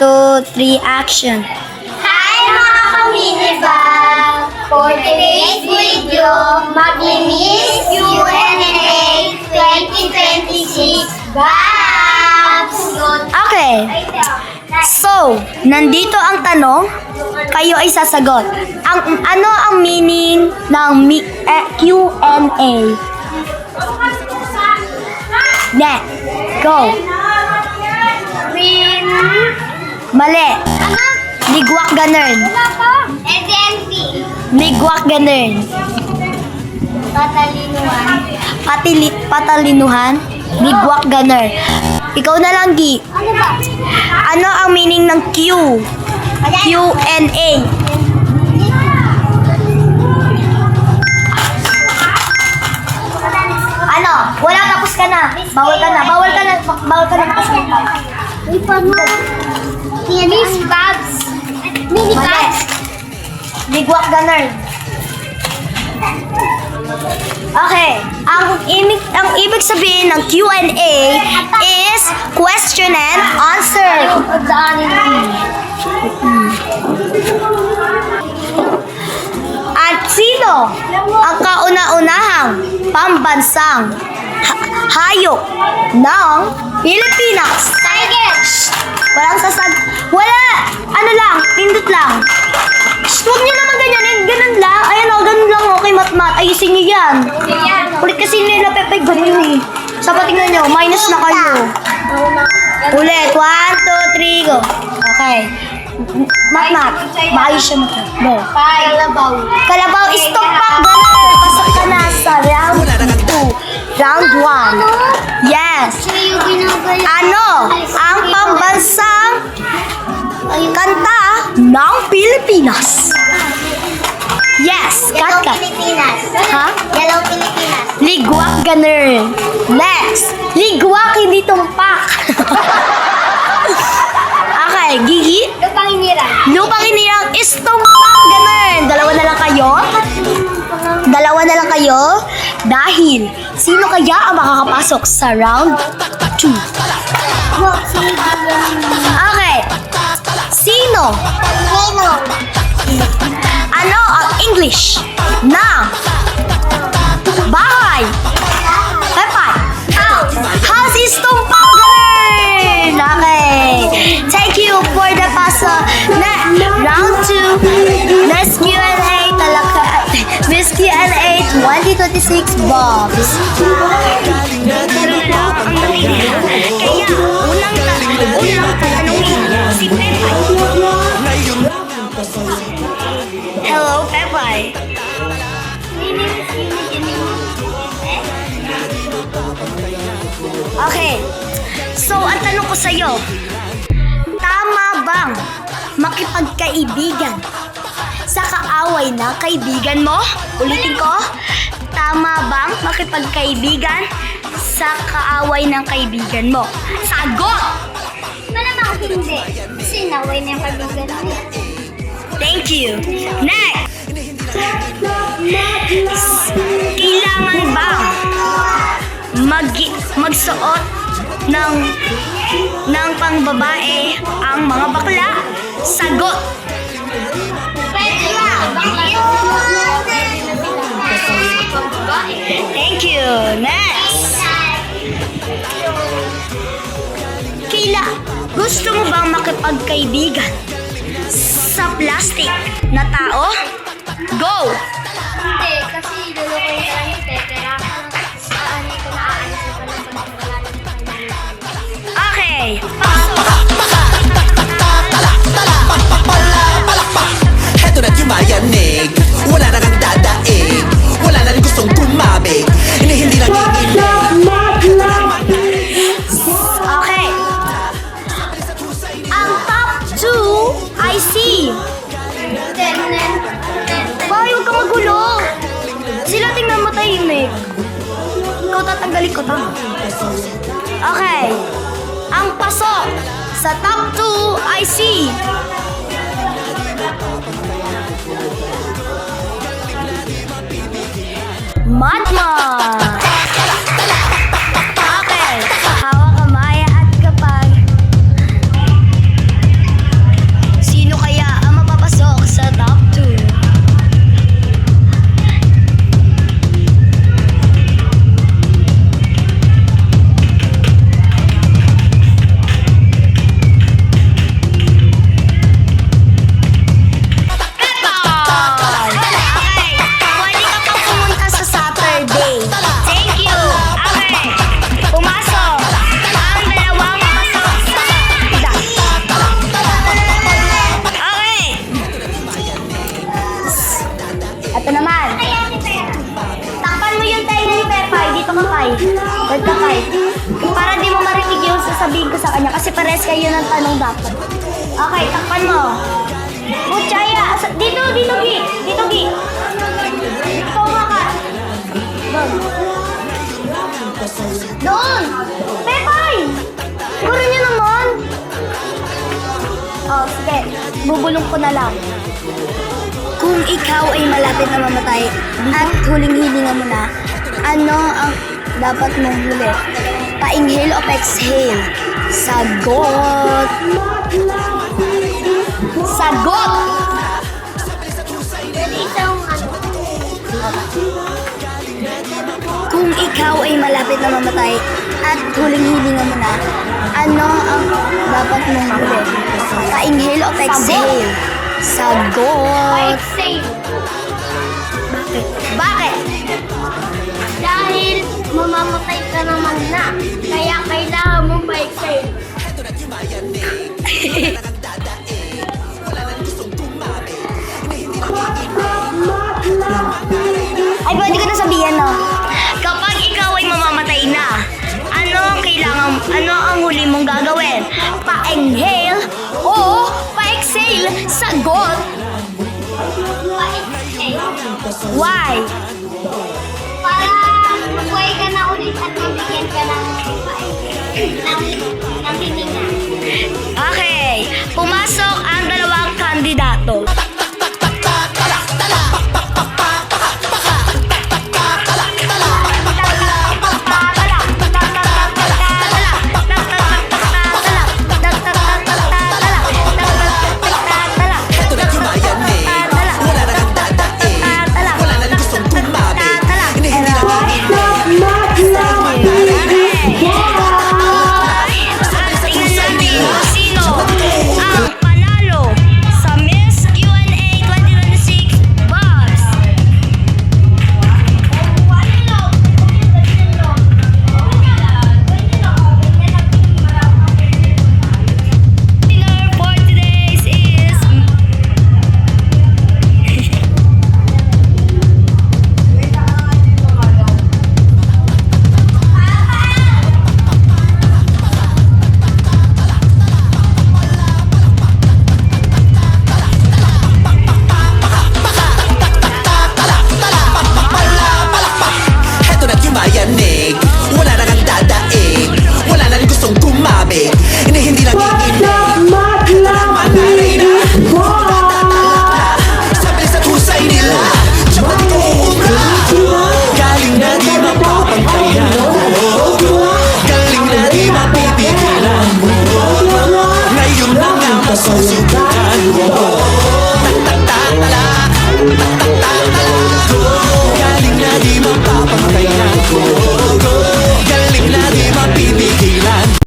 2, 3, action. Hi mga kaminibang! For today's video, maglinis Q&A 2026 Babs! Okay. So, nandito ang tanong, kayo ay sasagot. Ano ang meaning ng Q&A? Next, go. Win! Mali. Ligwak ganun. SNP! Ligwak ganun. Patalinuan. Patalinuhan. Ligwak ganun. Ikaw na lang, Gi. Ano ba? Ano ang meaning ng Q? Q&A. Ano? Wala, tapos ka na. Bawal ka na. Bawal ka na. Bawal ka na makasalita. Uy, paano? Miss Babs! Mini Babs! Ligwak ganun. Okay. Ang ibig sabihin ng Q&A is question and answer. At sino ang kauna-unahang pambansang hayop ng Pilipinas? Tiger! Walang sasag... Wala! Ano lang? Pindot lang. Huwag niyo naman ganyanin. Ganun lang. Ayan o, ganun lang. Okay, mat-mat. Ayusin niyo yan. Ulit kasi nila Pepe ganun eh. Sa patingnan niyo, minus na kayo. Ulit. 1, 2, 3, go. Okay. Mat-mat. Maayos siya mat-mat. Go. Kalabaw. Kalabaw, stop back. Ganun. Pasok ka na sa round 2. Round 1. Yes. Siya yung ginagawa. Ano ang pambansang kanta ng Pilipinas? Yes, Yellow kat. Pilipinas. Ha? Yellow Pilipinas. Ligwak ganun. Next. Ligwak, hindi tumpak. Okay, Gigi. Lupang hinirang. Lupang inirang is tumpak ganun. Dalawa na lang kayo. Dalawa na lang kayo. Dahil, sino kaya ang makakapasok sa round 2? Okay. Sino? Sino? Ano ang English ng bahay? Pepay. House. House is tumpak ganun. Okay. Thank you for the pasa. Round 2. Next Q&A talaka. Miss Q&A 2026 Bobs. Kaya, unang tatanungin si Pepay. Hello, Pepay. Okay. So, ang tanong ko sa'yo, tama bang makipagkaibigan sa kaaway na kaibigan mo? Ulitin ko, tama bang makipagkaibigan sa kaaway ng kaibigan mo? Sagot! Malamang hindi. Kasi naway na yung kaibigan mo. Thank you. Next! Kailangan bang magsuot ng pangbabae ang mga bakla? Sagot! Pwede lang. Thank you. Next! Gusto mo bang makipagkaibigan sa plastic na tao? Go! Hindi, kasi lulukoy ka lang ito. Kaya ano ko naaalis ko lang pag wala na yung kaibigan. Okay. Heto na't yumayanig. Wala na kang dadaig. Wala na rin gustong tumabig. Hindi lang iinig. Okay. Ang top 2 I see. Hoy, huwag ka magulo. Sila tingnan mo tahimik. Ikaw tatanggalin ko to. Okay. Ang pasok sa top 2 I see. Madma. Okay. Hawak kamay at kapag Parehas kayo ng tanong dapat. Okay, takpan mo. Butchaya. Dito, Gi. Dito, Gi. Dito, makat. Doon. Pepay. Siguro niyo naman. Oh, sige. Bubulong ko na lang. Kung ikaw ay malapit na mamatay at huling-hilingan mo na, ano ang dapat mong huli? Pa-inhale o pa-exhale? Sagot! Sagot! Pwede isang ano. Kung ikaw ay malapit na mamatay at huling-hilingan mo na, ano ang dapat mong huli? Pa-inhale o pa-exhale? Sagot! Pa-exhale. Bakit? Dahil mamamatay ka naman na. Kaya kailangan mong pa-exhale. Ay, pwede ko na sabihin, no? Kapag ikaw ay mamamatay na, ano ang huli mong gagawin? Pa-inhale o pa-exhale? Sagot! Pa-exhale. Why? Para mabuhay ka na ulit at mabigyan ka ng hininga. Okay, pumasok ang dalawang kandidato. Eto na yumayanig, wala na kang dadaig, wala na gustong tumabig, hinihindi lang Tingnan natin kung sino ang panalo sa Miss UNA 2026 Bobs. Winner for today's is Eto na yumayanig, wala na kang dadaig, wala na gustong tumabig,